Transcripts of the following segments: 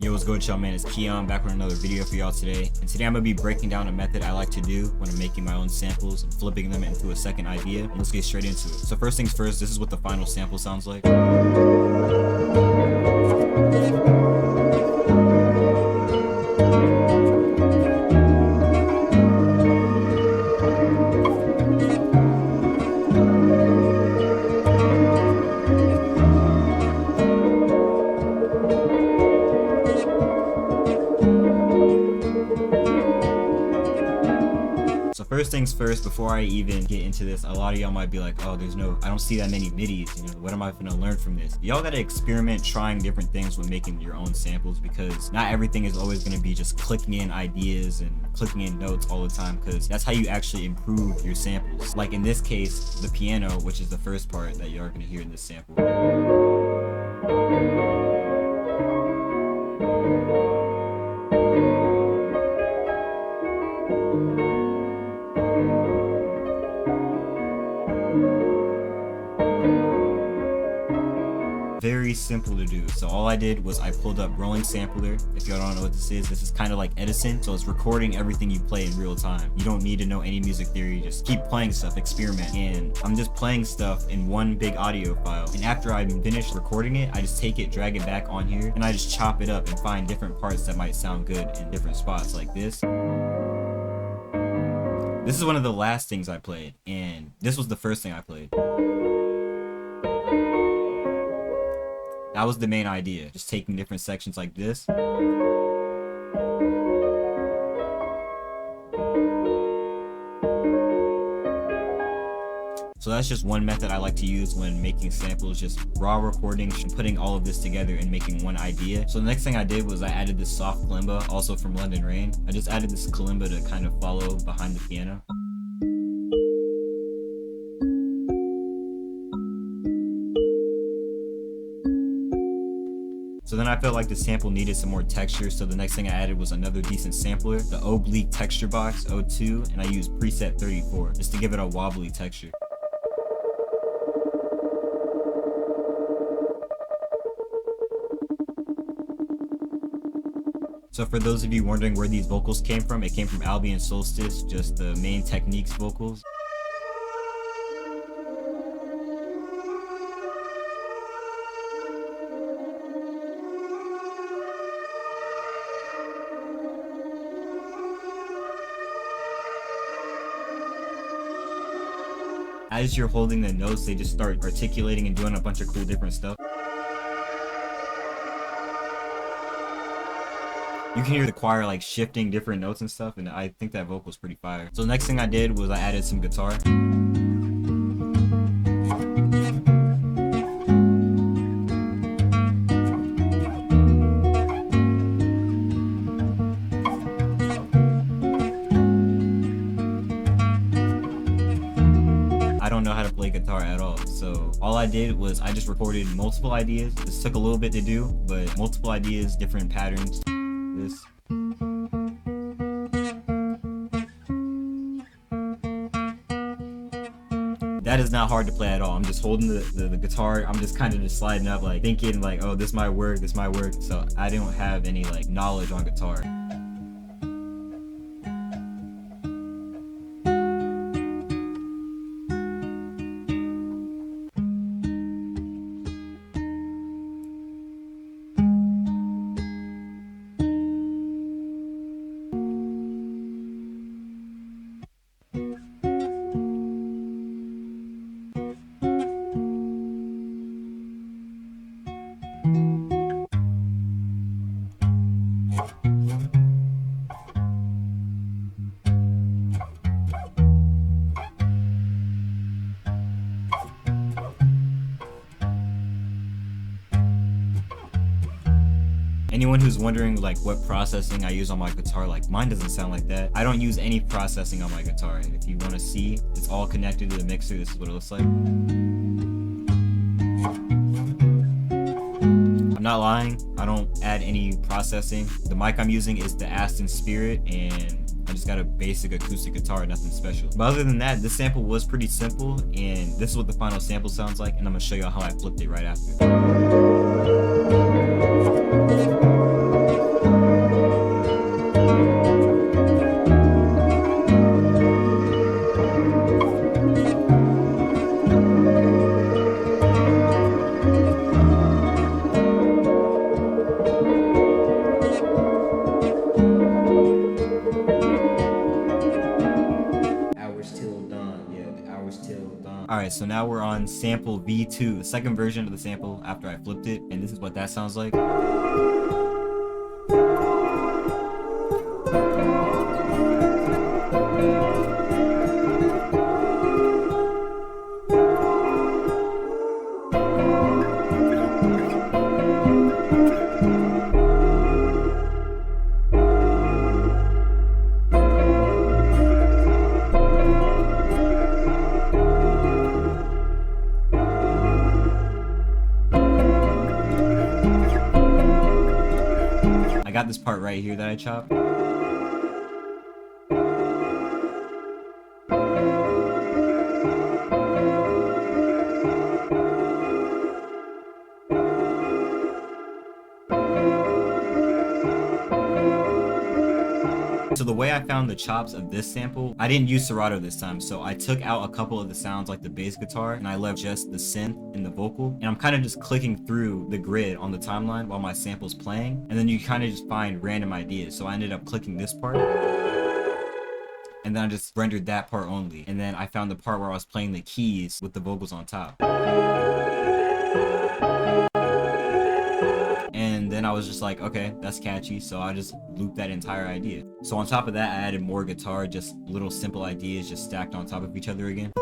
Yo, what's good, y'all, man? It's Keyon back with another video for y'all today. And today I'm gonna be breaking down a method I like to do when I'm making my own samples and flipping them into a second idea. And let's get straight into it. So first things first, this is what the final sample sounds like. So first things first, before I even get into this, a lot of y'all might be like, oh, I don't see that many midis, what am I gonna learn from this? Y'all gotta experiment trying different things when making your own samples, because not everything is always gonna be just clicking in ideas and clicking in notes all the time, because that's how you actually improve your samples. Like in this case, the piano, which is the first part that you are gonna hear in this sample. Very simple to do. So all I did was I pulled up rolling sampler. If y'all don't know what this is kind of like Edison. So it's recording everything you play in real time. You don't need to know any music theory, just keep playing stuff, experiment. And I'm just playing stuff in one big audio file. And after I'm finished recording it, I just take it, drag it back on here, and I just chop it up and find different parts that might sound good in different spots, like this. This is one of the last things I played, and this was the first thing I played. That was the main idea, just taking different sections like this. So that's just one method I like to use when making samples, just raw recording and putting all of this together and making one idea. So the next thing I did was I added this soft kalimba, also from London Rain. I just added this kalimba to kind of follow behind the piano. So then I felt like the sample needed some more texture, so the next thing I added was another decent sampler, the Oblique Texture Box 02, and I used preset 34 just to give it a wobbly texture. So for those of you wondering where these vocals came from, it came from Albion Solstice, just the main Techniques vocals. As you're holding the notes, they just start articulating and doing a bunch of cool different stuff. You can hear the choir like shifting different notes and stuff, and I think that vocal's pretty fire. So the next thing I did was I added some guitar. I don't know how to play guitar at all, so all I did was I just recorded multiple ideas. This took a little bit to do, but multiple ideas, different patterns. This. That is not hard to play at all. I'm just holding the guitar. I'm just kind of just sliding up, like thinking like, oh, this might work, this might work. So I don't have any like knowledge on guitar. Anyone who's wondering like what processing I use on my guitar, like mine doesn't sound like that. I don't use any processing on my guitar. If you want to see, it's all connected to the mixer. This is what it looks like. I'm not lying, I don't add any processing. The mic I'm using is the Aston Spirit, and I just got a basic acoustic guitar, nothing special. But other than that, this sample was pretty simple, and this is what the final sample sounds like, and I'm gonna show you how I flipped it right after. Alright, so now we're on sample V2, the second version of the sample after I flipped it, and this is what that sounds like. I got this part right here that I chopped. So the way I found the chops of this sample, I didn't use Serato this time, so I took out a couple of the sounds like the bass guitar and I left just the synth and the vocal, and I'm kind of just clicking through the grid on the timeline while my sample's playing, and then you kind of just find random ideas. So I ended up clicking this part and then I just rendered that part only, and then I found the part where I was playing the keys with the vocals on top. And then I was just like, okay, that's catchy, so I just looped that entire idea. So on top of that, I added more guitar, just little simple ideas just stacked on top of each other again.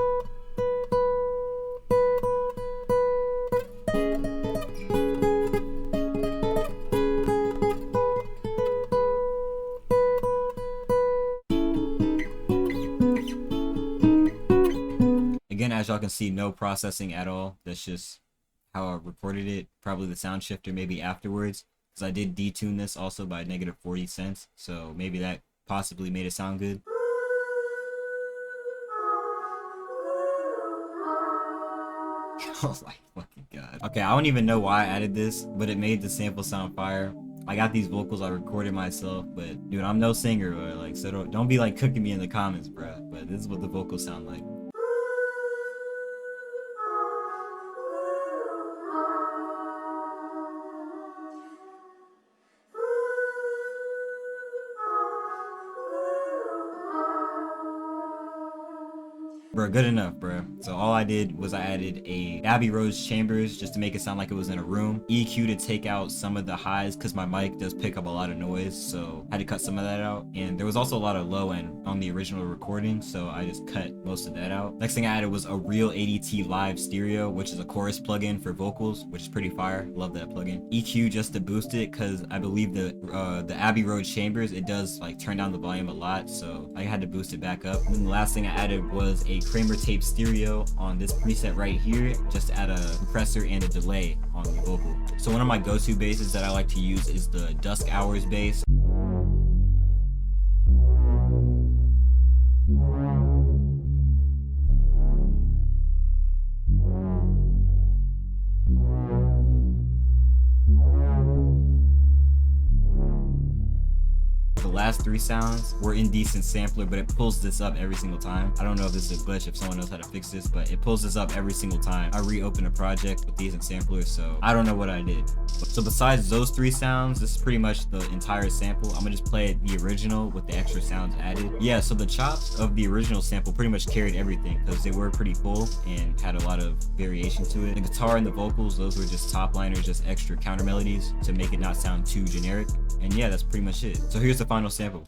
Again, as y'all can see, no processing at all. That's just how I recorded it. Probably the sound shifter maybe afterwards, because I did detune this also by -40 cents, so maybe that possibly made it sound good. Oh my fucking god. Okay, I don't even know why I added this, but it made the sample sound fire. I got these vocals I recorded myself, but dude, I'm no singer, or like, so don't be like cooking me in the comments, bruh. But this is what the vocals sound like. Bro, good enough, bro. So all I did was I added a Abbey Road chambers just to make it sound like it was in a room. EQ to take out some of the highs because my mic does pick up a lot of noise, so I had to cut some of that out. And there was also a lot of low end on the original recording, so I just cut most of that out. Next thing I added was a Real ADT Live Stereo, which is a chorus plugin for vocals, which is pretty fire. Love that plugin. EQ just to boost it, because I believe the Abbey Road chambers, it does like turn down the volume a lot, so I had to boost it back up. And then the last thing I added was a Kramer tape stereo on this preset right here, just to add a compressor and a delay on the vocal. So one of my go-to basses that I like to use is the Dusk Hours bass. The last three sounds were indecent sampler, but it pulls this up every single time. I don't know if this is a glitch, if someone knows how to fix this, but it pulls this up every single time I reopen a project with decent samplers, so I don't know what I did. So besides those three sounds, this is pretty much the entire sample. I'm gonna just play it the original with the extra sounds added. Yeah, so the chops of the original sample pretty much carried everything because they were pretty full and had a lot of variation to it. The guitar and the vocals, those were just top liners, just extra counter melodies to make it not sound too generic. And yeah, that's pretty much it. So here's the final sample.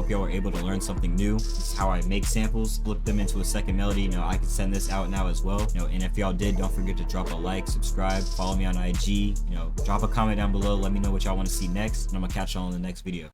hope y'all were able to learn something new. This is how I make samples, flip them into a second melody. You know, I can send this out now as well. You know, and if y'all did, don't forget to drop a like, subscribe, follow me on IG. You know, drop a comment down below. Let me know what y'all want to see next, and I'm gonna catch y'all in the next video.